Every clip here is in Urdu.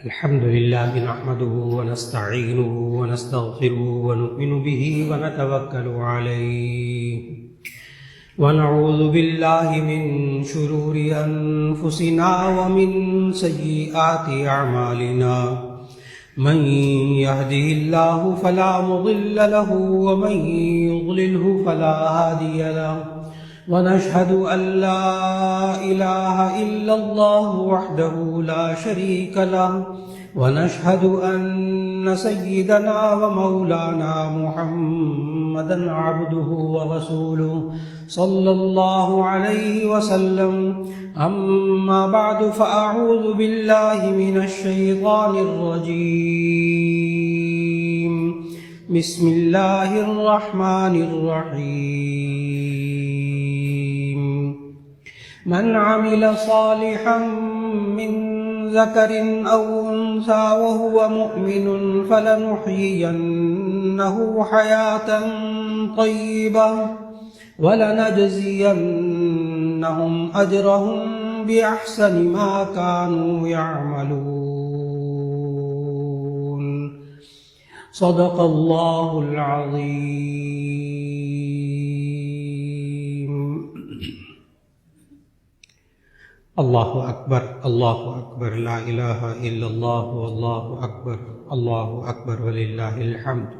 الحمد لله نحمده ونستعينه ونستغفره ونؤمن به ونتوكل عليه ونعوذ بالله من شرور أنفسنا ومن سيئات أعمالنا من يهده الله فلا مضل له ومن يضلله فلا هادي له ونشهد أن لا إله إلا الله وحده لا شريك له ونشهد أن سيدنا ومولانا محمدا عبده ورسوله صلى الله عليه وسلم أما بعد فأعوذ بالله من الشيطان الرجيم بسم الله الرحمن الرحيم من عمل صالحا من ذكر أو أنثى وهو مؤمن فلنحيينه حياة طيبة ولنجزينهم أجرهم بأحسن ما كانوا يعملون صدق الله العظيم اللہ اکبر لا الہ الا اللہ واللہ اکبر وللہ الحمد۔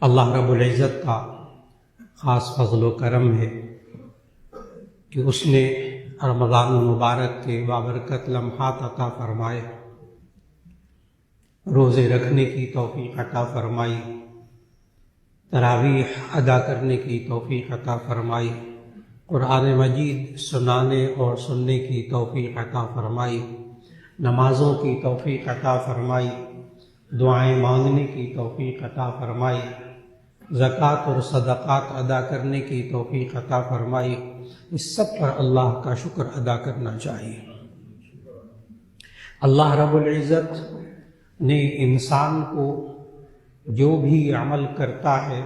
اللہ رب العزت کا خاص فضل و کرم ہے کہ اس نے رمضان المبارک کے بابرکت لمحات عطا فرمائے، روزے رکھنے کی توفیق عطا فرمائی، تراویح ادا کرنے کی توفیق عطا فرمائی، قرآن مجید سنانے اور سننے کی توفیق عطا فرمائی، نمازوں کی توفیق عطا فرمائی، دعائیں مانگنے کی توفیق عطا فرمائی، زکوٰۃ اور صدقات ادا کرنے کی توفیق عطا فرمائی۔ اس سب پر اللہ کا شکر ادا کرنا چاہیے۔ اللہ رب العزت نے انسان کو جو بھی عمل کرتا ہے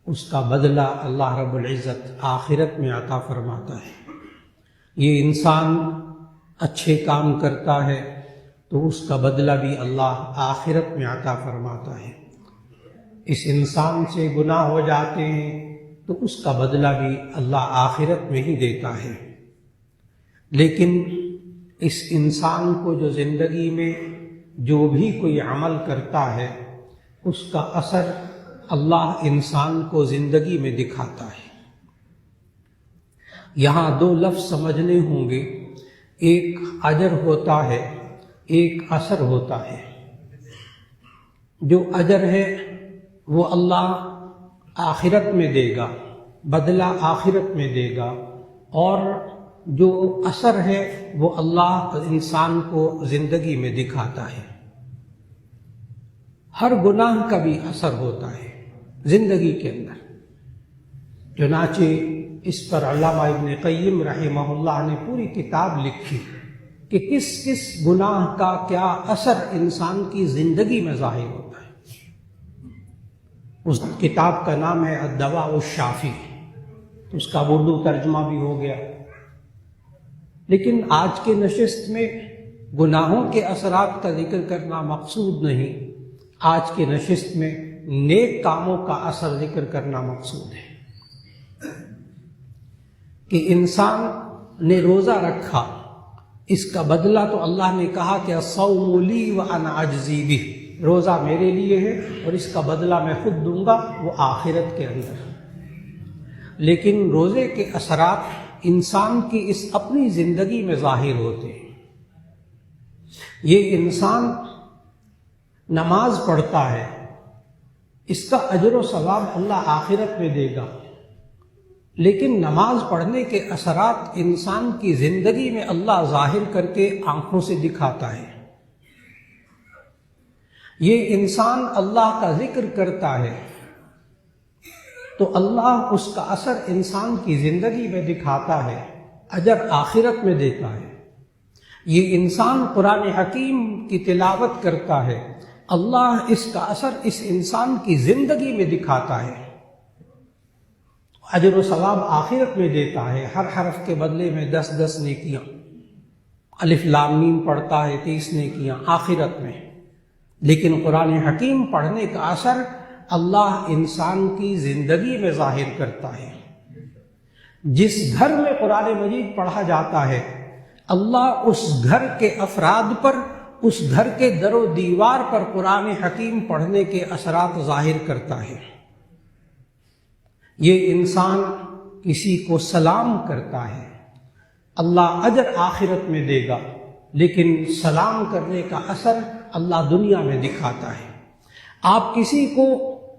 اس کا بدلہ اللہ رب العزت آخرت میں عطا فرماتا ہے۔ یہ انسان اچھے کام کرتا ہے تو اس کا بدلہ بھی اللہ آخرت میں عطا فرماتا ہے۔ اس انسان سے گناہ ہو جاتے ہیں تو اس کا بدلہ بھی اللہ آخرت میں ہی دیتا ہے۔ لیکن اس انسان کو جو زندگی میں جو بھی کوئی عمل کرتا ہے اس کا اثر اللہ انسان کو زندگی میں دکھاتا ہے۔ یہاں دو لفظ سمجھنے ہوں گے، ایک اجر ہوتا ہے، ایک اثر ہوتا ہے۔ جو اجر ہے وہ اللہ آخرت میں دے گا، بدلہ آخرت میں دے گا، اور جو اثر ہے وہ اللہ انسان کو زندگی میں دکھاتا ہے۔ ہر گناہ کا بھی اثر ہوتا ہے زندگی کے اندر۔ چنانچہ اس پر علامہ ابن قیم رحمہ اللہ نے پوری کتاب لکھی کہ کس کس گناہ کا کیا اثر انسان کی زندگی میں ظاہر ہوتا ہے۔ اس کتاب کا نام ہے الدواء الشافی، اس کا اردو ترجمہ بھی ہو گیا۔ لیکن آج کے نشست میں گناہوں کے اثرات کا ذکر کرنا مقصود نہیں، آج کے نشست میں نیک کاموں کا اثر ذکر کرنا مقصود ہے۔ کہ انسان نے روزہ رکھا، اس کا بدلہ تو اللہ نے کہا کہ الصوم لی وانا اجزی بہ، روزہ میرے لیے ہے اور اس کا بدلہ میں خود دوں گا، وہ آخرت کے اندر۔ لیکن روزے کے اثرات انسان کی اس اپنی زندگی میں ظاہر ہوتے ہیں۔ یہ انسان نماز پڑھتا ہے، اس کا اجر و ثواب اللہ آخرت میں دے گا، لیکن نماز پڑھنے کے اثرات انسان کی زندگی میں اللہ ظاہر کر کے آنکھوں سے دکھاتا ہے۔ یہ انسان اللہ کا ذکر کرتا ہے تو اللہ اس کا اثر انسان کی زندگی میں دکھاتا ہے، اجر آخرت میں دیتا ہے۔ یہ انسان قرآن حکیم کی تلاوت کرتا ہے، اللہ اس کا اثر اس انسان کی زندگی میں دکھاتا ہے، اجر و ثواب آخرت میں دیتا ہے، ہر حرف کے بدلے میں 10 نیکیاں الف لام میم پڑھتا ہے 30 نیکیاں آخرت میں، لیکن قرآن حکیم پڑھنے کا اثر اللہ انسان کی زندگی میں ظاہر کرتا ہے۔ جس گھر میں قرآن مجید پڑھا جاتا ہے، اللہ اس گھر کے افراد پر، اس گھر کے در و دیوار پر قرآن حکیم پڑھنے کے اثرات ظاہر کرتا ہے۔ یہ انسان کسی کو سلام کرتا ہے، اللہ اجر آخرت میں دے گا، لیکن سلام کرنے کا اثر اللہ دنیا میں دکھاتا ہے۔ آپ کسی کو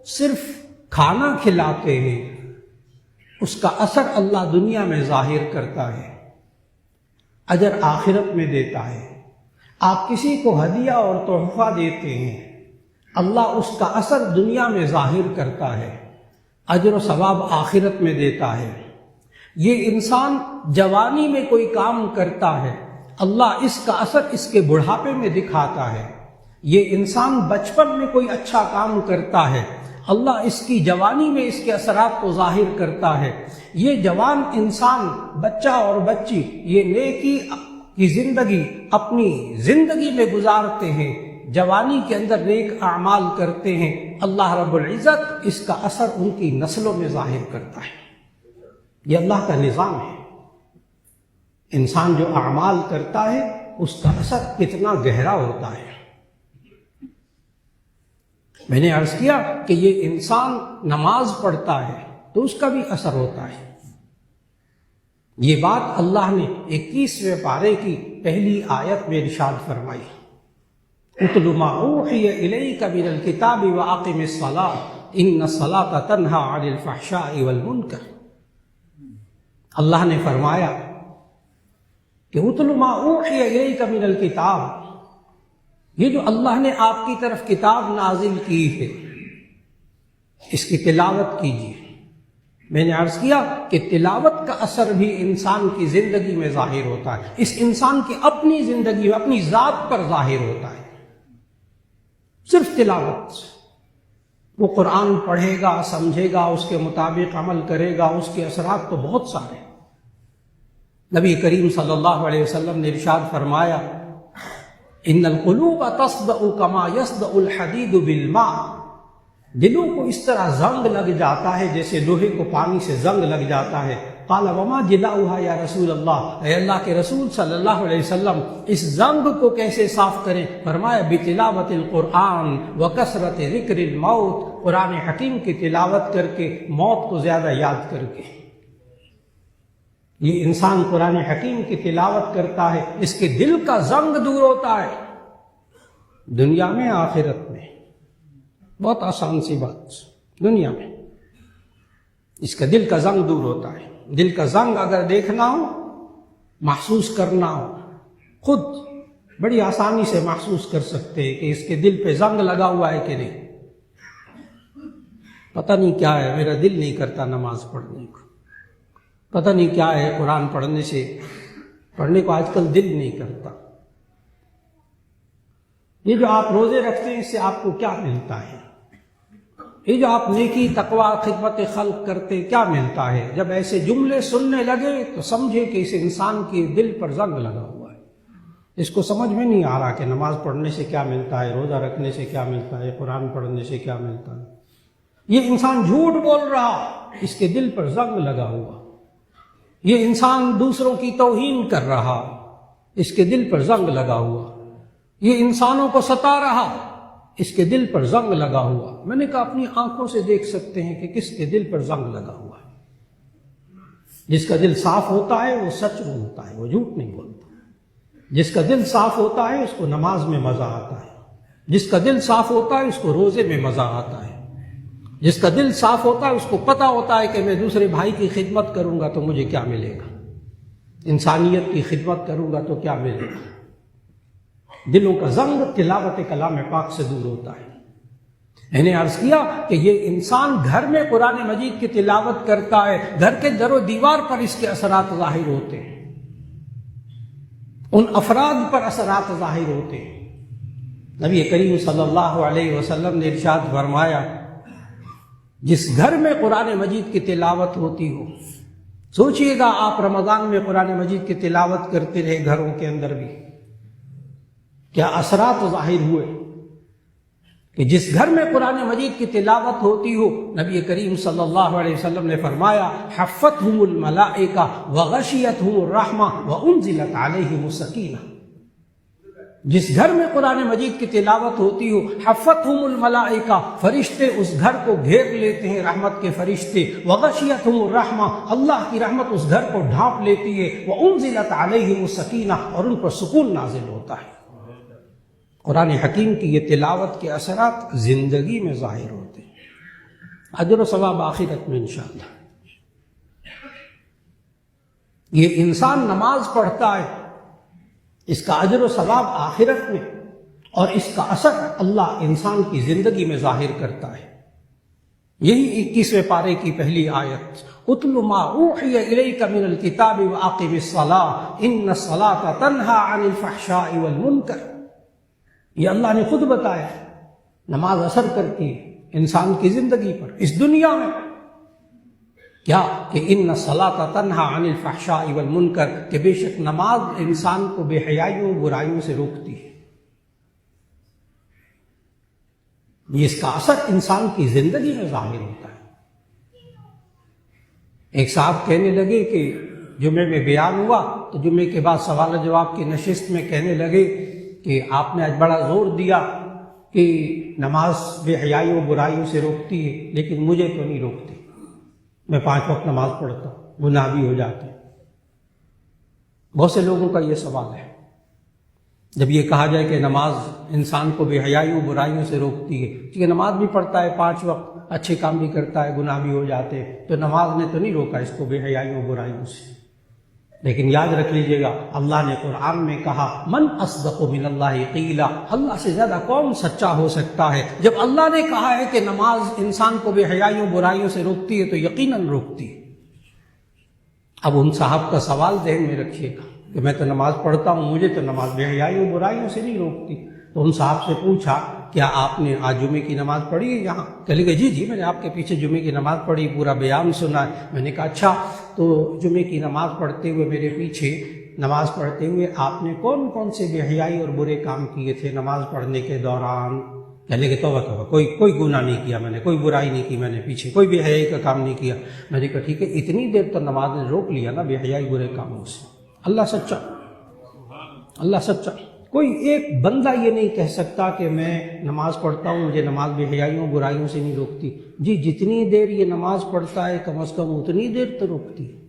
صرف کھانا کھلاتے ہیں، اس کا اثر اللہ دنیا میں ظاہر کرتا ہے، اجر آخرت میں دیتا ہے۔ آپ کسی کو ہدیہ اور تحفہ دیتے ہیں، اللہ اس کا اثر دنیا میں ظاہر کرتا ہے، اجر و ثواب آخرت میں دیتا ہے۔ یہ انسان جوانی میں کوئی کام کرتا ہے، اللہ اس کا اثر اس کے بڑھاپے میں دکھاتا ہے۔ یہ انسان بچپن میں کوئی اچھا کام کرتا ہے، اللہ اس کی جوانی میں اس کے اثرات کو ظاہر کرتا ہے۔ یہ جوان انسان، بچہ اور بچی، یہ نیکی کی زندگی اپنی زندگی میں گزارتے ہیں، جوانی کے اندر نیک اعمال کرتے ہیں، اللہ رب العزت اس کا اثر ان کی نسلوں میں ظاہر کرتا ہے۔ یہ اللہ کا نظام ہے۔ انسان جو اعمال کرتا ہے اس کا اثر کتنا گہرا ہوتا ہے۔ میں نے عرض کیا کہ یہ انسان نماز پڑھتا ہے تو اس کا بھی اثر ہوتا ہے۔ یہ بات اللہ نے 21ویں پارے کی پہلی آیت میں ارشاد فرمائی، اتل ما اوحی الیک من الکتاب واقم الصلاۃ ان الصلاۃ تنہی عن الفحشاء والمنکر۔ اللہ نے فرمایا کہ اتل ما اوحی الیک من الکتاب، یہ جو اللہ نے آپ کی طرف کتاب نازل کی ہے اس کی تلاوت کیجیے۔ میں نے عرض کیا کہ تلاوت کا اثر بھی انسان کی زندگی میں ظاہر ہوتا ہے، اس انسان کی اپنی زندگی میں اپنی ذات پر ظاہر ہوتا ہے۔ صرف تلاوت، وہ قرآن پڑھے گا، سمجھے گا، اس کے مطابق عمل کرے گا، اس کے اثرات تو بہت سارے۔ نبی کریم صلی اللہ علیہ وسلم نے ارشاد فرمایا، ان القلوب تصدع کما یصدع الحدید بالماء، دلوں کو اس طرح زنگ لگ جاتا ہے جیسے لوہے کو پانی سے زنگ لگ جاتا ہے۔ قال وما جلاؤها یا رسول اللہ، اے اللہ کے رسول صلی اللہ علیہ وسلم اس زنگ کو کیسے صاف کریں؟ فرمایا بتلاوت القرآن وکثرت ذکر الموت، قرآن حکیم کی تلاوت کر کے، موت کو زیادہ یاد کر کے۔ یہ انسان قرآن حکیم کی تلاوت کرتا ہے، اس کے دل کا زنگ دور ہوتا ہے، دنیا میں آخرت میں۔ بہت آسان سی بات، دنیا میں اس کا دل کا زنگ دور ہوتا ہے۔ دل کا زنگ اگر دیکھنا ہو، محسوس کرنا ہو، خود بڑی آسانی سے محسوس کر سکتے ہیں کہ اس کے دل پہ زنگ لگا ہوا ہے کہ نہیں۔ پتہ نہیں کیا ہے، میرا دل نہیں کرتا نماز پڑھنے کو، پتہ نہیں کیا ہے، قرآن پڑھنے کو آج کل دل نہیں کرتا۔ یہ جو آپ روزے رکھتے ہیں اس سے آپ کو کیا ملتا ہے؟ یہ جو آپ نیکی، تقوی، خدمت خلق کرتے کیا ملتا ہے؟ جب ایسے جملے سننے لگے تو سمجھے کہ اس انسان کے دل پر زنگ لگا ہوا ہے۔ اس کو سمجھ میں نہیں آ رہا کہ نماز پڑھنے سے کیا ملتا ہے، روزہ رکھنے سے کیا ملتا ہے، قرآن پڑھنے سے کیا ملتا ہے۔ یہ انسان جھوٹ بول رہا، اس کے دل پر زنگ لگا ہوا۔ یہ انسان دوسروں کی توہین کر رہا، اس کے دل پر زنگ لگا ہوا۔ یہ انسانوں کو ستا رہا، اس کے دل پر زنگ لگا ہوا۔ میں نے کہا اپنی آنکھوں سے دیکھ سکتے ہیں کہ کس کے دل پر زنگ لگا ہوا ہے۔ جس کا دل صاف ہوتا ہے وہ سچ بولتا ہے، وہ جھوٹ نہیں بولتا۔ جس کا دل صاف ہوتا ہے اس کو نماز میں مزہ آتا ہے، جس کا دل صاف ہوتا ہے اس کو روزے میں مزہ آتا ہے، جس کا دل صاف ہوتا ہے اس کو پتہ ہوتا ہے کہ میں دوسرے بھائی کی خدمت کروں گا تو مجھے کیا ملے گا، انسانیت کی خدمت کروں گا تو کیا ملے گا۔ دلوں کا زنگ تلاوت کلام پاک سے دور ہوتا ہے۔ میں نے عرض کیا کہ یہ انسان گھر میں قرآن مجید کی تلاوت کرتا ہے، گھر کے در و دیوار پر اس کے اثرات ظاہر ہوتے ہیں، ان افراد پر اثرات ظاہر ہوتے ہیں۔ نبی کریم صلی اللہ علیہ وسلم نے ارشاد فرمایا، جس گھر میں قرآن مجید کی تلاوت ہوتی ہو سوچئے گا آپ رمضان میں قرآن مجید کی تلاوت کرتے رہے گھروں کے اندر بھی، کیا اثرات ظاہر ہوئے کہ جس گھر میں قرآن مجید کی تلاوت ہوتی ہو، نبی کریم صلی اللہ علیہ وسلم نے فرمایا حفتہم الملائکہ وغشیتہم الرحمہ وانزلت علیہم السکینہ، جس گھر میں قرآن مجید کی تلاوت ہوتی ہو حفتہم الملائکہ، فرشتے اس گھر کو گھیر لیتے ہیں، رحمت کے فرشتے، وغشیتہم الرحمہ، اللہ کی رحمت اس گھر کو ڈھانپ لیتی ہے، وانزلت علیہم السکینہ، اور ان پر سکون نازل ہوتا ہے۔ قرآن حکیم کی یہ تلاوت کے اثرات زندگی میں ظاہر ہوتے ہیں، اجر و ثواب آخرت میں انشاءاللہ۔ یہ انسان نماز پڑھتا ہے، اس کا اجر و ثواب آخرت میں، اور اس کا اثر اللہ انسان کی زندگی میں ظاہر کرتا ہے۔ یہی 21ویں پارے کی پہلی آیت، اتل ما اوحی الیک من الکتاب واقم الصلاۃ ان الصلاۃ تنہی عن الفحشاء والمنکر، یہ اللہ نے خود بتایا نماز اثر کرتی ہے انسان کی زندگی پر اس دنیا میں، کیا کہ ان الصلاۃ تنہی عن الفحشاء والمنکر، کہ بے شک نماز انسان کو بے حیائیوں برائیوں سے روکتی ہے۔ یہ اس کا اثر انسان کی زندگی میں ظاہر ہوتا ہے۔ ایک صاحب کہنے لگے کہ جمعے میں بیان ہوا تو جمعے کے بعد سوال و جواب کی نشست میں کہنے لگے کہ آپ نے آج بڑا زور دیا کہ نماز بے حیائیوں برائیوں سے روکتی ہے، لیکن مجھے تو نہیں روکتی، میں 5 وقت نماز پڑھتا ہوں، گناہ بھی ہو جاتے ہیں۔ بہت سے لوگوں کا یہ سوال ہے، جب یہ کہا جائے کہ نماز انسان کو بے حیائیوں برائیوں سے روکتی ہے، کیونکہ نماز بھی پڑھتا ہے 5 وقت، اچھے کام بھی کرتا ہے، گناہ بھی ہو جاتے ہیں، تو نماز نے تو نہیں روکا اس کو بے حیائیوں برائیوں سے۔ لیکن یاد رکھ لیجئے گا، اللہ نے قرآن میں کہا من اصدق من اللہ قیلا، اللہ سے زیادہ کون سچا ہو سکتا ہے؟ جب اللہ نے کہا ہے کہ نماز انسان کو بے حیائیوں برائیوں سے روکتی ہے تو یقیناً روکتی ہے۔ اب ان صاحب کا سوال ذہن میں رکھیے گا کہ میں تو نماز پڑھتا ہوں، مجھے تو نماز بے حیائیوں برائیوں سے نہیں روکتی۔ تو ان صاحب سے پوچھا کیا آپ نے آج جمعے کی نماز پڑھی ہے یہاں؟ کہنے لگے جی میں نے آپ کے پیچھے جمعے کی نماز پڑھی، پورا بیان سنا ہے۔ میں نے کہا اچھا، تو جمعے کی نماز پڑھتے ہوئے میرے پیچھے نماز پڑھتے ہوئے آپ نے کون کون سے بے حیائی اور برے کام کیے تھے نماز پڑھنے کے دوران؟ کہنے لگے توبہ کوئی گناہ نہیں کیا میں نے، کوئی برائی نہیں کی میں نے، پیچھے کوئی بے حیائی کا کام نہیں کیا۔ میں نے کہا ٹھیک ہے، اتنی دیر تو نماز نے روک لیا نا بے حیائی برے کاموں سے۔ اللہ سچا، اللہ سچا۔ کوئی ایک بندہ یہ نہیں کہہ سکتا کہ میں نماز پڑھتا ہوں مجھے نماز بے حیائیوں برائیوں سے نہیں روکتی۔ جی جتنی دیر یہ نماز پڑھتا ہے کم از کم اتنی دیر تو روکتی ہے۔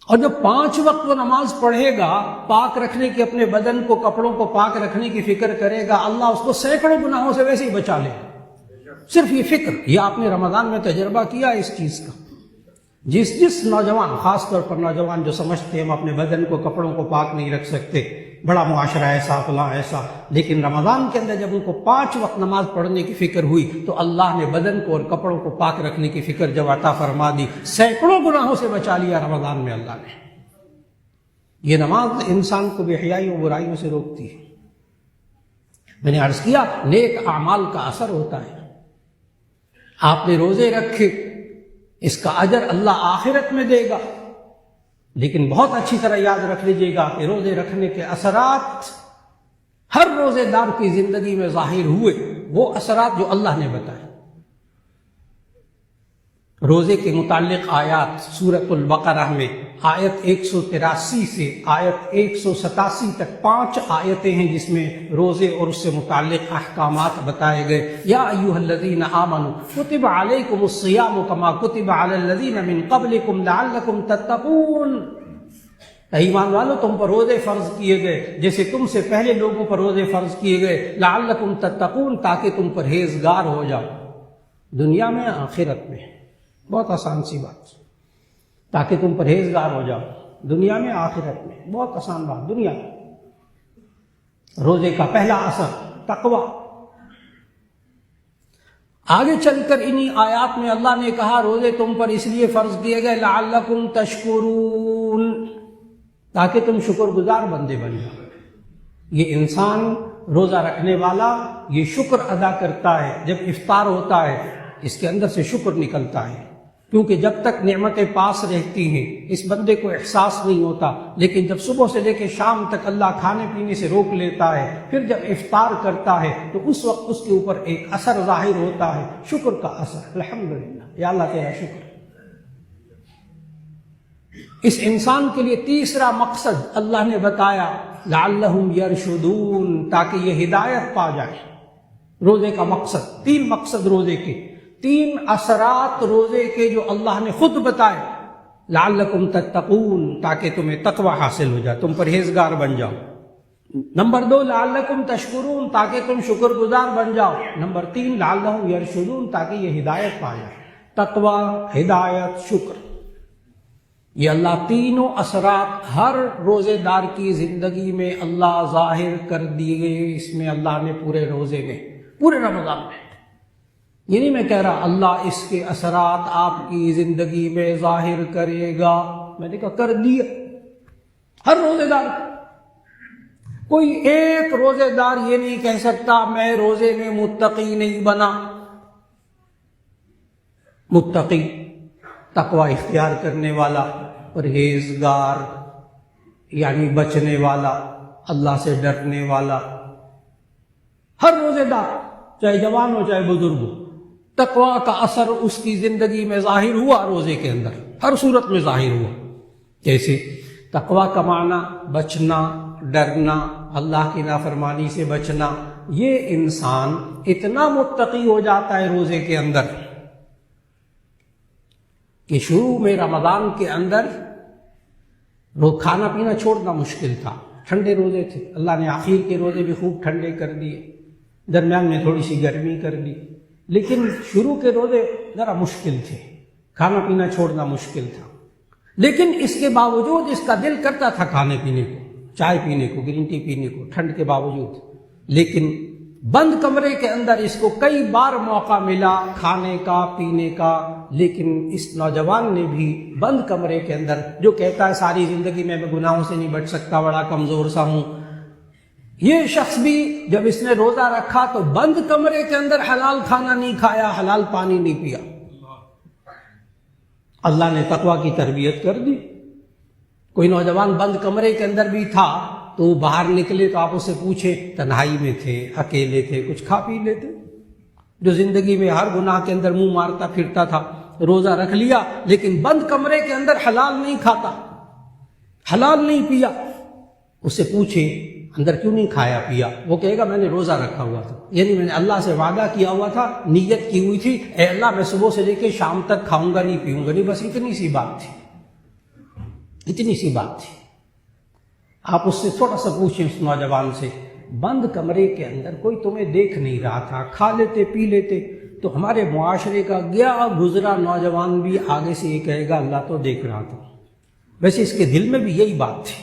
اور جب 5 وقت وہ نماز پڑھے گا، پاک رکھنے کی، اپنے بدن کو کپڑوں کو پاک رکھنے کی فکر کرے گا، اللہ اس کو سینکڑوں گناہوں سے ویسے ہی بچا لے گا۔ صرف یہ فکر، یہ آپ نے رمضان میں تجربہ کیا اس چیز کا۔ جس نوجوان، خاص طور پر نوجوان جو سمجھتے ہیں ہم اپنے بدن کو کپڑوں کو پاک نہیں رکھ سکتے، بڑا معاشرہ ایسا فلاں ایسا، لیکن رمضان کے اندر جب ان کو 5 وقت نماز پڑھنے کی فکر ہوئی تو اللہ نے بدن کو اور کپڑوں کو پاک رکھنے کی فکر جب عطا فرما دی، سینکڑوں گناہوں سے بچا لیا رمضان میں اللہ نے۔ یہ نماز انسان کو بے حیائیوں برائیوں سے روکتی ہے۔ میں نے عرض کیا نیک اعمال کا اثر ہوتا ہے۔ آپ نے روزے رکھے، اس کا اجر اللہ آخرت میں دے گا، لیکن بہت اچھی طرح یاد رکھ لیجئے گا کہ روزے رکھنے کے اثرات ہر روزے دار کی زندگی میں ظاہر ہوئے، وہ اثرات جو اللہ نے بتائے۔ روزے کے متعلق آیات سورۃ البقرہ میں آیت 183 سے آیت 187 تک 5 آیتیں ہیں جس میں روزے اور اس سے متعلق احکامات بتائے گئے۔ یا ایھا الذین آمنوا کتب علیکم الصیام کما کتب علی الذین من قبلکم لعلکم تتقون، ایمان والو تم پر روزے فرض کیے گئے جیسے تم سے پہلے لوگوں پر روزے فرض کیے گئے، لعلکم تتقون، تاکہ تم پرہیزگار ہو جاؤ، دنیا میں آخرت میں۔ بہت آسان سی بات، تاکہ تم پرہیزگار ہو جاؤ دنیا میں آخرت میں، بہت آسان بات۔ دنیا میں روزے کا پہلا اثر تقوی۔ آگے چل کر انہی آیات میں اللہ نے کہا روزے تم پر اس لیے فرض کیے گئے لعلکم تشکرون، تاکہ تم شکر گزار بندے بن جاؤ۔ یہ انسان روزہ رکھنے والا یہ شکر ادا کرتا ہے، جب افطار ہوتا ہے اس کے اندر سے شکر نکلتا ہے کیونکہ جب تک نعمتیں پاس رہتی ہیں اس بندے کو احساس نہیں ہوتا، لیکن جب صبح سے لے کے شام تک اللہ کھانے پینے سے روک لیتا ہے، پھر جب افطار کرتا ہے تو اس وقت اس کے اوپر ایک اثر ظاہر ہوتا ہے، شکر کا اثر۔ الحمدللہ، یا اللہ تیرا شکر۔ اس انسان کے لیے تیسرا مقصد اللہ نے بتایا، لعلہم یرشدون، تاکہ یہ ہدایت پا جائے۔ روزے کا مقصد، 3 مقصد روزے کے، 3 اثرات روزے کے جو اللہ نے خود بتائے۔ لعلکم تتقون، تاکہ تمہیں تقوی حاصل ہو جائے، تم پرہیزگار بن جاؤ۔ نمبر 2 لعلکم تشکرون، تاکہ تم شکر گزار بن جاؤ۔ نمبر 3 لعلہم یرشدون، تاکہ یہ ہدایت پا جائے۔ تقوی، ہدایت، شکر، یہ اللہ تینوں اثرات ہر روزے دار کی زندگی میں اللہ ظاہر کر دیے۔ اس میں اللہ نے پورے روزے میں، پورے رمضان میں، یہ نہیں میں کہہ رہا اللہ اس کے اثرات آپ کی زندگی میں ظاہر کرے گا، میں نے کہا کر دیا ہر روزے دار۔ کوئی ایک روزے دار یہ نہیں کہہ سکتا میں روزے میں متقی نہیں بنا۔ متقی، تقوی اختیار کرنے والا، پرہیزگار یعنی بچنے والا، اللہ سے ڈرنے والا، ہر روزے دار چاہے جوان ہو چاہے بزرگ ہو، تقوی کا اثر اس کی زندگی میں ظاہر ہوا، روزے کے اندر ہر صورت میں ظاہر ہوا۔ جیسے تقوی کا معنی بچنا، ڈرنا، اللہ کی نافرمانی سے بچنا۔ یہ انسان اتنا متقی ہو جاتا ہے روزے کے اندر کہ شروع میں رمضان کے اندر کھانا پینا چھوڑنا مشکل تھا، ٹھنڈے روزے تھے، اللہ نے آخر کے روزے بھی خوب ٹھنڈے کر دیے، درمیان میں تھوڑی سی گرمی کر دی، لیکن شروع کے روزے ذرا مشکل تھے، کھانا پینا چھوڑنا مشکل تھا۔ لیکن اس کے باوجود اس کا دل کرتا تھا کھانے پینے کو، چائے پینے کو، گرین ٹی پینے کو، ٹھنڈ کے باوجود۔ لیکن بند کمرے کے اندر اس کو کئی بار موقع ملا کھانے کا، پینے کا، لیکن اس نوجوان نے بھی بند کمرے کے اندر، جو کہتا ہے ساری زندگی میں گناہوں سے نہیں بچ سکتا، بڑا کمزور سا ہوں، یہ شخص بھی جب اس نے روزہ رکھا تو بند کمرے کے اندر حلال کھانا نہیں کھایا، حلال پانی نہیں پیا۔ اللہ نے تقوی کی تربیت کر دی۔ کوئی نوجوان بند کمرے کے اندر بھی تھا تو وہ باہر نکلے تو آپ اسے پوچھیں، تنہائی میں تھے، اکیلے تھے، کچھ کھا پی لیتے۔ جو زندگی میں ہر گناہ کے اندر منہ مارتا پھرتا تھا، روزہ رکھ لیا لیکن بند کمرے کے اندر حلال نہیں کھاتا، حلال نہیں پیا۔ اس سے پوچھیں اندر کیوں نہیں کھایا پیا؟ وہ کہے گا میں نے روزہ رکھا ہوا تھا، یعنی میں نے اللہ سے وعدہ کیا ہوا تھا، نیت کی ہوئی تھی، اے اللہ میں صبح سے لے کے شام تک کھاؤں گا نہیں پیوں گا نہیں، بس اتنی سی بات تھی، اتنی سی بات تھی۔ آپ اس سے تھوڑا سا پوچھیں، اس نوجوان سے، بند کمرے کے اندر کوئی تمہیں دیکھ نہیں رہا تھا، کھا لیتے پی لیتے، تو ہمارے معاشرے کا گیا گزرا نوجوان بھی آگے سے یہ کہے گا اللہ تو دیکھ رہا تھا۔ ویسے اس کے دل میں بھی یہی بات تھی،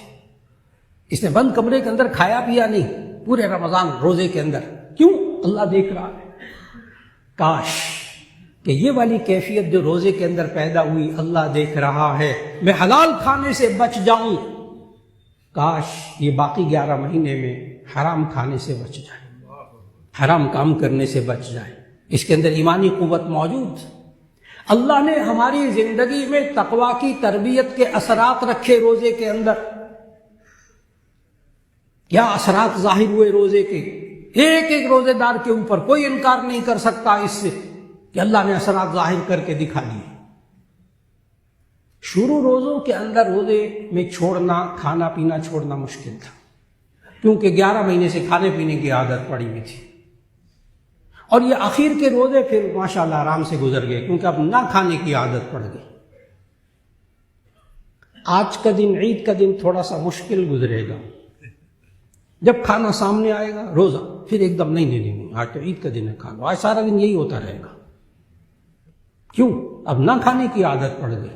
اس نے بند کمرے کے اندر کھایا پیا نہیں پورے رمضان روزے کے اندر، کیوں؟ اللہ دیکھ رہا ہے۔ کاش کہ یہ والی کیفیت جو روزے کے اندر پیدا ہوئی، اللہ دیکھ رہا ہے، میں حلال کھانے سے بچ جاؤں، کاش یہ باقی 11 مہینے میں حرام کھانے سے بچ جائے، حرام کام کرنے سے بچ جائے۔ اس کے اندر ایمانی قوت موجود۔ اللہ نے ہماری زندگی میں تقوی کی تربیت کے اثرات رکھے روزے کے اندر۔ کیا اثرات ظاہر ہوئے روزے کے؟ ایک ایک روزے دار کے اوپر کوئی انکار نہیں کر سکتا اس سے کہ اللہ نے اثرات ظاہر کر کے دکھا دیے۔ شروع روزوں کے اندر روزے میں چھوڑنا، کھانا پینا چھوڑنا مشکل تھا، کیونکہ 11 مہینے سے کھانے پینے کی عادت پڑی ہوئی تھی، اور یہ آخر کے روزے پھر ماشاءاللہ آرام سے گزر گئے، کیونکہ اب نہ کھانے کی عادت پڑ گئی۔ آج کا دن، عید کا دن تھوڑا سا مشکل گزرے گا، جب کھانا سامنے آئے گا روزہ، پھر ایک دم نہیں، آج تو عید کا دن ہے، کھا لو، آج سارا دن یہی ہوتا رہے گا۔ کیوں؟ اب نہ کھانے کی عادت پڑ گئی۔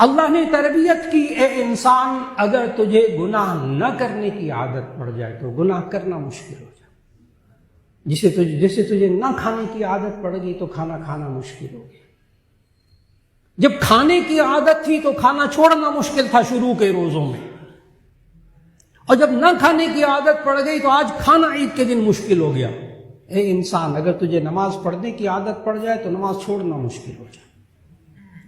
اللہ نے تربیت کی، اے انسان اگر تجھے گناہ نہ کرنے کی عادت پڑ جائے تو گناہ کرنا مشکل ہو جائے، جیسے تجھے نہ کھانے کی عادت پڑ گئی تو کھانا کھانا مشکل ہو گیا۔ جب کھانے کی عادت تھی تو کھانا چھوڑنا مشکل تھا شروع کے روزوں میں، اور جب نہ کھانے کی عادت پڑ گئی تو آج کھانا عید کے دن مشکل ہو گیا۔ اے انسان اگر تجھے نماز پڑھنے کی عادت پڑ جائے تو نماز چھوڑنا مشکل ہو جائے،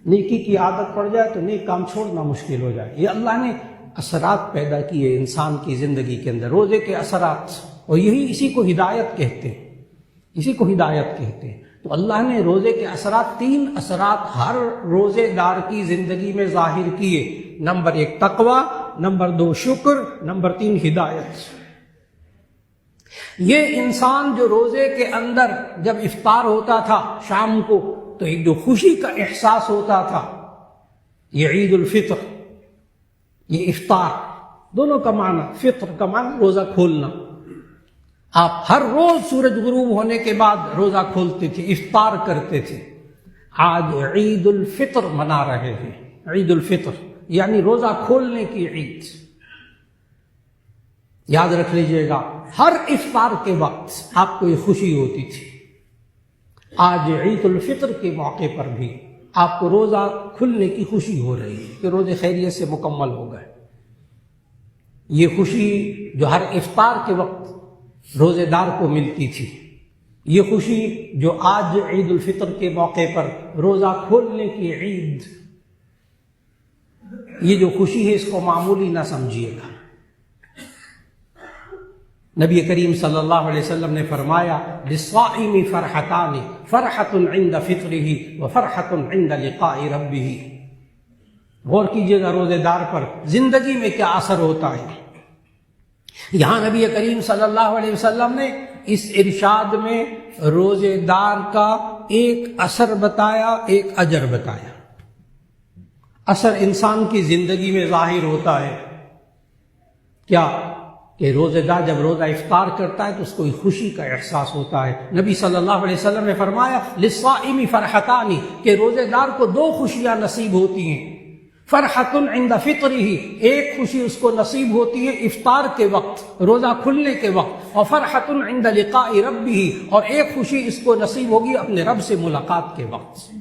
نیکی کی عادت پڑ جائے تو نیک کام چھوڑنا مشکل ہو جائے. یہ اللہ نے اثرات پیدا کیے انسان کی زندگی کے اندر، روزے کے اثرات، اور اسی کو ہدایت کہتے ہیں، اسی کو ہدایت کہتے ہیں. تو اللہ نے روزے کے اثرات، 3 اثرات ہر روزے دار کی زندگی میں ظاہر کیے. نمبر 1 تقوی، نمبر 2 شکر، نمبر 3 ہدایت. یہ انسان جو روزے کے اندر جب افطار ہوتا تھا شام کو تو ایک جو خوشی کا احساس ہوتا تھا، یہ عید الفطر، یہ افطار دونوں کا معنی، فطر کا معنی روزہ کھولنا. آپ ہر روز سورج غروب ہونے کے بعد روزہ کھولتے تھے، افطار کرتے تھے. آج عید الفطر منا رہے ہیں. عید الفطر یعنی روزہ کھولنے کی عید. یاد رکھ لیجئے گا، ہر افطار کے وقت آپ کو یہ خوشی ہوتی تھی. آج عید الفطر کے موقع پر بھی آپ کو روزہ کھلنے کی خوشی ہو رہی ہے کہ روزے خیریت سے مکمل ہو گئے. یہ خوشی جو ہر افطار کے وقت روزے دار کو ملتی تھی، یہ خوشی جو آج عید الفطر کے موقع پر روزہ کھولنے کی عید، یہ جو خوشی ہے اس کو معمولی نہ سمجھیے گا. نبی کریم صلی اللہ علیہ وسلم نے فرمایا للصائم فرحتان، فرحۃ عند فطرہ وفرحۃ عند لقاء ربہ. غور کیجیے گا روزے دار پر زندگی میں کیا اثر ہوتا ہے. یہاں نبی کریم صلی اللہ علیہ وسلم نے اس ارشاد میں روزے دار کا ایک اثر بتایا، ایک اجر بتایا. اثر انسان کی زندگی میں ظاہر ہوتا ہے کیا کہ روزے دار جب روزہ افطار کرتا ہے تو اس کو ایک خوشی کا احساس ہوتا ہے. نبی صلی اللہ علیہ وسلم نے فرمایا للصائم فرحتان، کہ روزے دار کو 2 خوشیاں نصیب ہوتی ہیں. فرحۃ عند فطرہ، ایک خوشی اس کو نصیب ہوتی ہے افطار کے وقت، روزہ کھلنے کے وقت. اور فرحۃ عند لقاء ربہ، اور ایک خوشی اس کو نصیب ہوگی اپنے رب سے ملاقات کے وقت.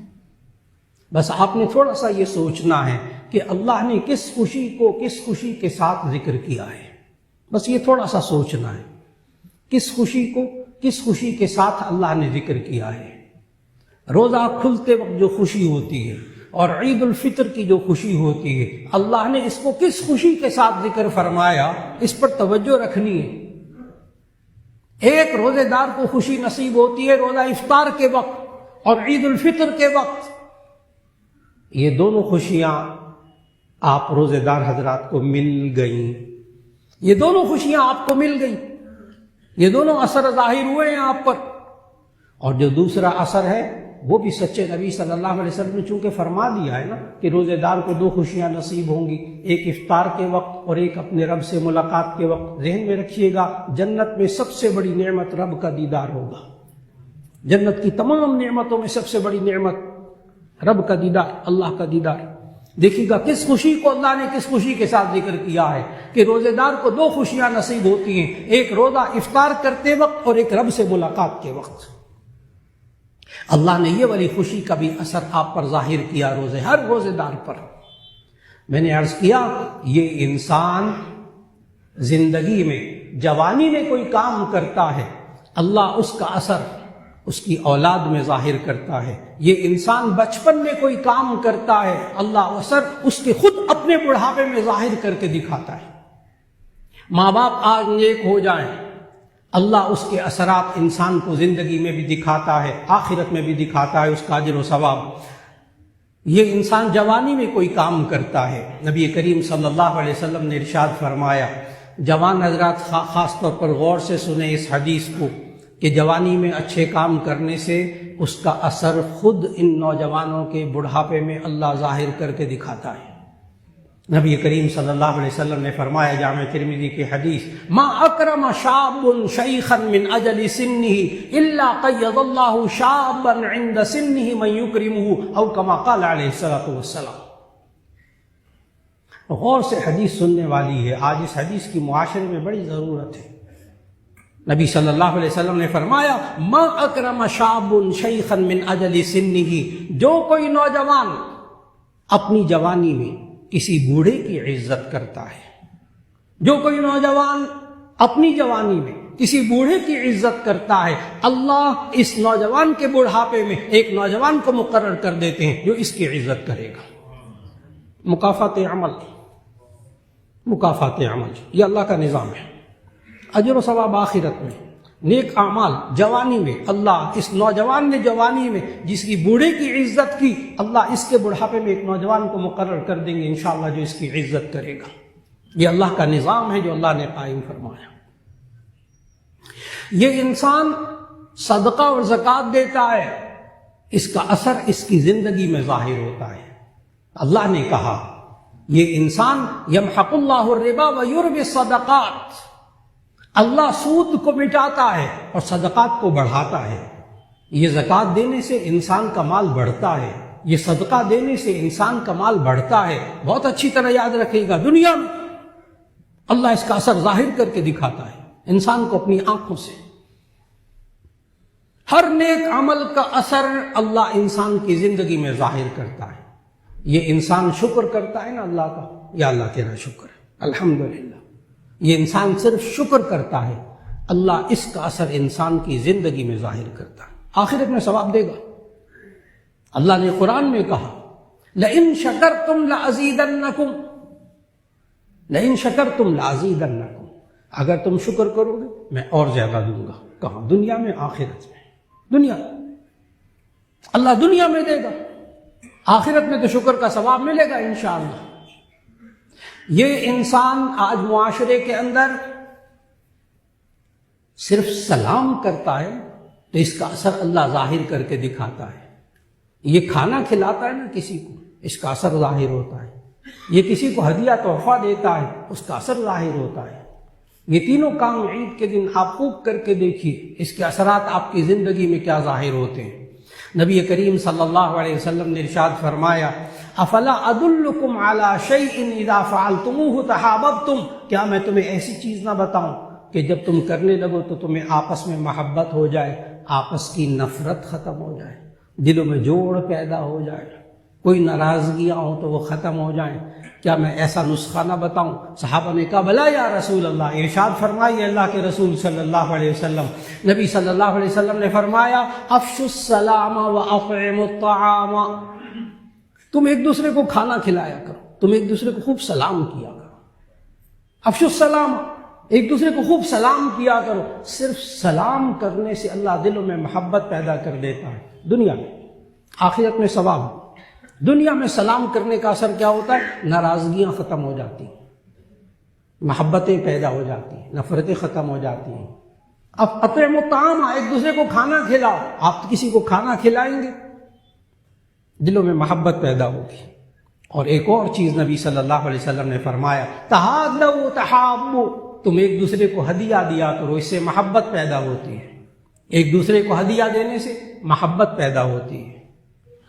بس آپ نے تھوڑا سا یہ سوچنا ہے کہ اللہ نے کس خوشی کو کس خوشی کے ساتھ ذکر کیا ہے. بس یہ تھوڑا سا سوچنا ہے، کس خوشی کو کس خوشی کے ساتھ اللہ نے ذکر کیا ہے. روزہ کھلتے وقت جو خوشی ہوتی ہے اور عید الفطر کی جو خوشی ہوتی ہے، اللہ نے اس کو کس خوشی کے ساتھ ذکر فرمایا، اس پر توجہ رکھنی ہے. ایک روزے دار کو خوشی نصیب ہوتی ہے روزہ افطار کے وقت اور عید الفطر کے وقت. یہ دونوں خوشیاں آپ روزے دار حضرات کو مل گئیں، یہ دونوں خوشیاں آپ کو مل گئیں، یہ دونوں اثر ظاہر ہوئے ہیں آپ پر. اور جو دوسرا اثر ہے وہ بھی سچے نبی صلی اللہ علیہ وسلم نے چونکہ فرما دیا ہے نا کہ روزے دار کو 2 خوشیاں نصیب ہوں گی، ایک افطار کے وقت اور ایک اپنے رب سے ملاقات کے وقت. ذہن میں رکھیے گا جنت میں سب سے بڑی نعمت رب کا دیدار ہوگا. جنت کی تمام نعمتوں میں سب سے بڑی نعمت رب کا دیدار، اللہ کا دیدار. دیکھیے گا کس خوشی کو اللہ نے کس خوشی کے ساتھ ذکر کیا ہے کہ روزے دار کو 2 خوشیاں نصیب ہوتی ہیں، ایک روزہ افطار کرتے وقت اور ایک رب سے ملاقات کے وقت. اللہ نے یہ والی خوشی کا بھی اثر آپ پر ظاہر کیا ہر روزے دار پر. میں نے عرض کیا یہ انسان زندگی میں جوانی میں کوئی کام کرتا ہے، اللہ اس کا اثر اس کی اولاد میں ظاہر کرتا ہے. یہ انسان بچپن میں کوئی کام کرتا ہے، اللہ اثر اس کے خود اپنے بڑھاپے میں ظاہر کر کے دکھاتا ہے. ماں باپ آج نیک ہو جائیں، اللہ اس کے اثرات انسان کو زندگی میں بھی دکھاتا ہے، آخرت میں بھی دکھاتا ہے اس کا اجر و ثواب. یہ انسان جوانی میں کوئی کام کرتا ہے، نبی کریم صلی اللہ علیہ وسلم نے ارشاد فرمایا، جوان حضرات خاص طور پر غور سے سنیں اس حدیث کو، کہ جوانی میں اچھے کام کرنے سے اس کا اثر خود ان نوجوانوں کے بڑھاپے میں اللہ ظاہر کر کے دکھاتا ہے. نبی کریم صلی اللہ علیہ وسلم نے فرمایا جامع ترمذی کی حدیث، ما اکرم شاب شیخا من اجل سنہ الا قید اللہ شابا عند سنہ من یکرمہ، او کما قال علیہ الصلوۃ والسلام. غور سے حدیث سننے والی ہے، آج اس حدیث کی معاشرے میں بڑی ضرورت ہے. نبی صلی اللہ علیہ وسلم نے فرمایا ما اکرم شاب شیخا من اجل سنہ، جو کوئی نوجوان اپنی جوانی میں کسی بوڑھے کی عزت کرتا ہے، جو کوئی نوجوان اپنی جوانی میں کسی بوڑھے کی عزت کرتا ہے، اللہ اس نوجوان کے بڑھاپے میں ایک نوجوان کو مقرر کر دیتے ہیں جو اس کی عزت کرے گا۔ مکافات عمل، مکافات عمل، یہ اللہ کا نظام ہے۔ اجر و ثواب آخرت میں، نیک اعمال جوانی میں، اللہ اس نوجوان نے جوانی میں جس کی بوڑھے کی عزت کی، اللہ اس کے بڑھاپے میں ایک نوجوان کو مقرر کر دیں گے انشاءاللہ جو اس کی عزت کرے گا۔ یہ اللہ کا نظام ہے جو اللہ نے قائم فرمایا۔ یہ انسان صدقہ اور زکوٰۃ دیتا ہے، اس کا اثر اس کی زندگی میں ظاہر ہوتا ہے۔ اللہ نے کہا یہ انسان یمحق اللہ الربا ویربی الصدقات، اللہ سود کو مٹاتا ہے اور صدقات کو بڑھاتا ہے۔ یہ زکوٰۃ دینے سے انسان کا مال بڑھتا ہے، یہ صدقہ دینے سے انسان کا مال بڑھتا ہے۔ بہت اچھی طرح یاد رکھیے گا، دنیا میں اللہ اس کا اثر ظاہر کر کے دکھاتا ہے انسان کو اپنی آنکھوں سے۔ ہر نیک عمل کا اثر اللہ انسان کی زندگی میں ظاہر کرتا ہے۔ یہ انسان شکر کرتا ہے نا اللہ کا، یا اللہ تیرا شکر ہے، الحمدللہ۔ یہ انسان صرف شکر کرتا ہے، اللہ اس کا اثر انسان کی زندگی میں ظاہر کرتا ہے، آخرت میں ثواب دے گا۔ اللہ نے قرآن میں کہا لئن شکرتم لازیدنکم، لئن شکرتم لازیدنکم، اگر تم شکر کرو گے میں اور زیادہ دوں گا۔ کہاں؟ دنیا میں، آخرت میں۔ دنیا اللہ دنیا میں دے گا، آخرت میں تو شکر کا ثواب ملے گا انشاءاللہ۔ یہ انسان آج معاشرے کے اندر صرف سلام کرتا ہے تو اس کا اثر اللہ ظاہر کر کے دکھاتا ہے۔ یہ کھانا کھلاتا ہے نا کسی کو، اس کا اثر ظاہر ہوتا ہے۔ یہ کسی کو ہدیہ تحفہ دیتا ہے، اس کا اثر ظاہر ہوتا ہے۔ یہ تینوں کام عید کے دن آپ خوب کر کے دیکھیے، اس کے اثرات آپ کی زندگی میں کیا ظاہر ہوتے ہیں۔ نبی کریم صلی اللہ علیہ وسلم نے ارشاد فرمایا افلا ادلکم علی شیء اذا فعلتموه تحاببتم، کیا میں تمہیں ایسی چیز نہ بتاؤں کہ جب تم کرنے لگو تو تمہیں آپس میں محبت ہو جائے، آپس کی نفرت ختم ہو جائے، دلوں میں جوڑ پیدا ہو جائے، کوئی ناراضگیاں ہوں تو وہ ختم ہو جائیں۔ کیا میں ایسا نسخہ نہ بتاؤں؟ صحابہ نے کہا بلا یا رسول اللہ۔ ارشاد فرمائیے اللہ کے رسول صلی اللہ علیہ وسلم، نبی صلی اللہ علیہ وسلم نے فرمایا افشوا السلام واطعموا الطعام، تم ایک دوسرے کو کھانا کھلایا کرو، تم ایک دوسرے کو خوب سلام کیا کرو۔ افشوا السلام، ایک دوسرے کو خوب سلام کیا کرو۔ صرف سلام کرنے سے اللہ دلوں میں محبت پیدا کر دیتا ہے، دنیا میں، آخرت میں ثواب۔ دنیا میں سلام کرنے کا اثر کیا ہوتا ہے؟ ناراضگیاں ختم ہو جاتی ہیں، محبتیں پیدا ہو جاتی ہیں، نفرتیں ختم ہو جاتی ہیں۔ اب اطعموا الطعام، ایک دوسرے کو کھانا کھلاؤ۔ آپ کسی کو کھانا کھلائیں گے، دلوں میں محبت پیدا ہوگی۔ اور ایک اور چیز نبی صلی اللہ علیہ وسلم نے فرمایا تہادوا تحابوا، تم ایک دوسرے کو ہدیہ دیا کرو، اس سے محبت پیدا ہوتی ہے۔ ایک دوسرے کو ہدیہ دینے سے محبت پیدا ہوتی ہے۔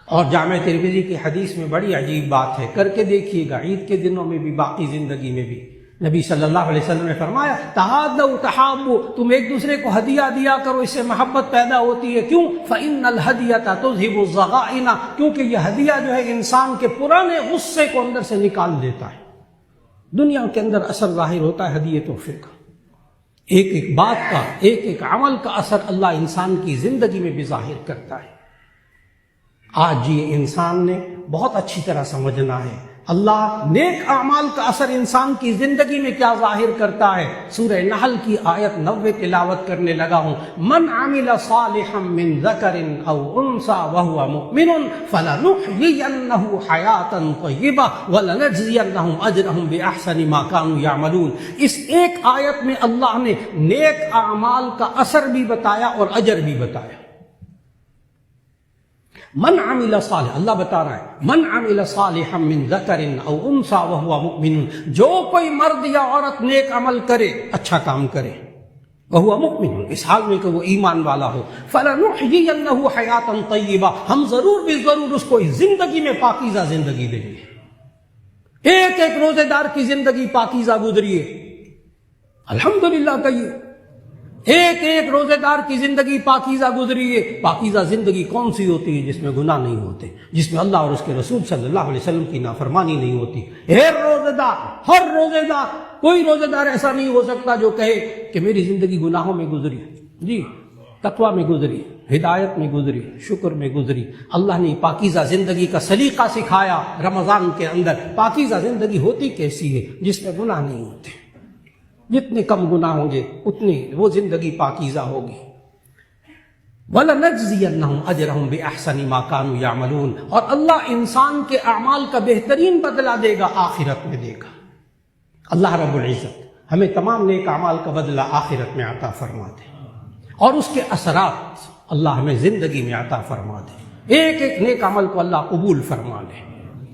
اور جامع ترمذی کی حدیث میں بڑی عجیب بات ہے، کر کے دیکھیے گا، عید کے دنوں میں بھی، باقی زندگی میں بھی۔ نبی صلی اللہ علیہ وسلم نے فرمایا تہادوا تحابوا، تم ایک دوسرے کو ہدیہ دیا کرو، اس سے محبت پیدا ہوتی ہے۔ کیوں؟ فإن الہدیۃ تذہب الضغائن، کیونکہ یہ ہدیہ جو ہے انسان کے پرانے غصے کو اندر سے نکال دیتا ہے۔ دنیا کے اندر اثر ظاہر ہوتا ہے ہدیے تحفے کا، ایک ایک بات کا، ایک ایک عمل کا اثر اللہ انسان کی زندگی میں بھی ظاہر کرتا ہے۔ آج یہ انسان نے بہت اچھی طرح سمجھنا ہے اللہ نیک اعمال کا اثر انسان کی زندگی میں کیا ظاہر کرتا ہے۔ سورہ نحل کی آیت 90 تلاوت کرنے لگا ہوں۔ من عمل صالحا من ذکر او انثى وهو مؤمن فلنحيينه حیاتا طیبہ ولنجزینهم اجرهم باحسن ما كانوا يعملون۔ اس ایک آیت میں اللہ نے نیک اعمال کا اثر بھی بتایا اور اجر بھی بتایا۔ من عمل صالح، اللہ بتا رہا ہے من عمل صالحا من ذکر او انثى وهو مؤمن، جو کوئی مرد یا عورت نیک عمل کرے، اچھا کام کرے، وهو مؤمن، اس حال میں کہ وہ ایمان والا ہو، فلنحيينه حیاتا طیبہ، ہم ضرور بھی ضرور اس کو زندگی میں پاکیزہ زندگی دیں گے۔ ایک ایک روزے دار کی زندگی پاکیزہ گزری ہے، الحمدللہ کہیے۔ ایک ایک روزے دار کی زندگی پاکیزہ گزری ہے۔ پاکیزہ زندگی کون سی ہوتی ہے؟ جس میں گناہ نہیں ہوتے، جس میں اللہ اور اس کے رسول صلی اللہ علیہ وسلم کی نافرمانی نہیں ہوتی۔ ہر روزے دار کوئی روزے دار ایسا نہیں ہو سکتا جو کہے کہ میری زندگی گناہوں میں گزری، جی تقویٰ میں گزری، ہدایت میں گزری، شکر میں گزری۔ اللہ نے پاکیزہ زندگی کا سلیقہ سکھایا رمضان کے اندر۔ پاکیزہ زندگی ہوتی کیسی ہے؟ جس میں گناہ نہیں ہوتے۔ جتنے کم گناہ ہوں گے اتنی وہ زندگی پاکیزہ ہوگی۔ وَلَنَجْزِيَنَّهُمْ أَجْرَهُمْ بِأَحْسَنِ مَا كَانُوا يَعْمَلُونَ، اور اللہ انسان کے اعمال کا بہترین بدلہ دے گا، آخرت میں دے گا۔ اللہ رب العزت ہمیں تمام نیک اعمال کا بدلہ آخرت میں عطا فرما دے، اور اس کے اثرات اللہ ہمیں زندگی میں عطا فرما دے۔ ایک ایک نیک عمل کو اللہ قبول فرما لے۔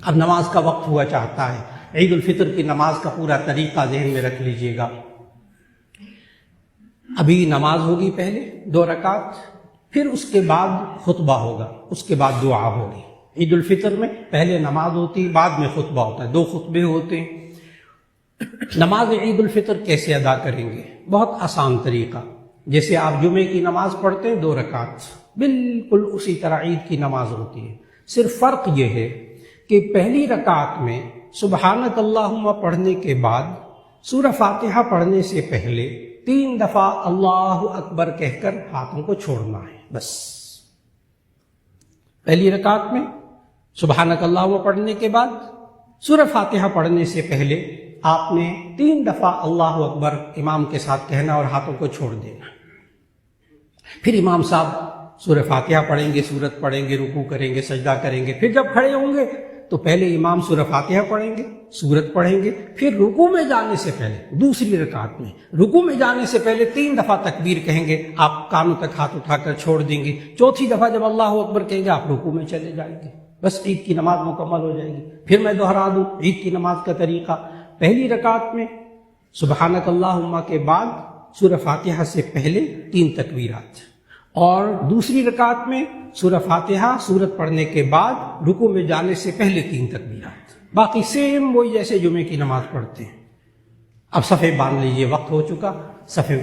اب نماز کا وقت ہوا چاہتا ہے۔ عید الفطر کی نماز کا پورا طریقہ ذہن میں رکھ لیجئے گا۔ ابھی نماز ہوگی پہلے 2 رکعت، پھر اس کے بعد خطبہ ہوگا، اس کے بعد دعا ہوگی۔ عید الفطر میں پہلے نماز ہوتی، بعد میں خطبہ ہوتا ہے، 2 خطبے ہوتے ہیں۔ نماز عید الفطر کیسے ادا کریں گے؟ بہت آسان طریقہ، جیسے آپ جمعے کی نماز پڑھتے ہیں 2 رکعت، بالکل اسی طرح عید کی نماز ہوتی ہے۔ صرف فرق یہ ہے کہ پہلی رکعت میں سبحانک اللہم پڑھنے کے بعد سورہ فاتحہ پڑھنے سے پہلے 3 دفعہ اللہ اکبر کہہ کر ہاتھوں کو چھوڑنا ہے، بس۔ پہلی رکعت میں سبحانک اللہم پڑھنے کے بعد سورہ فاتحہ پڑھنے سے پہلے آپ نے 3 دفعہ اللہ اکبر امام کے ساتھ کہنا اور ہاتھوں کو چھوڑ دینا۔ پھر امام صاحب سورہ فاتحہ پڑھیں گے، سورت پڑھیں گے، رکوع کریں گے، سجدہ کریں گے۔ پھر جب کھڑے ہوں گے تو پہلے امام سورہ فاتحہ پڑھیں گے، سورت پڑھیں گے، پھر رکوع میں جانے سے پہلے دوسری رکعت میں رکوع میں جانے سے پہلے 3 دفعہ تکبیر کہیں گے، آپ کانوں تک ہاتھ اٹھا کر چھوڑ دیں گے۔ چوتھی دفعہ جب اللہ اکبر کہیں گے آپ رکوع میں چلے جائیں گے، بس عید کی نماز مکمل ہو جائے گی۔ پھر میں دوہرا دوں عید کی نماز کا طریقہ۔ پہلی رکعت میں سبحانک اللہم کے بعد سورہ فاتحہ سے پہلے 3 تکبیرات، اور دوسری رکعت میں سورہ فاتحہ سورت پڑھنے کے بعد رکوع میں جانے سے پہلے 3 تکبیرات۔ باقی سیم وہی جیسے جمعے کی نماز پڑھتے ہیں۔ اب صفحے باندھ لیجئے، وقت ہو چکا، صفحے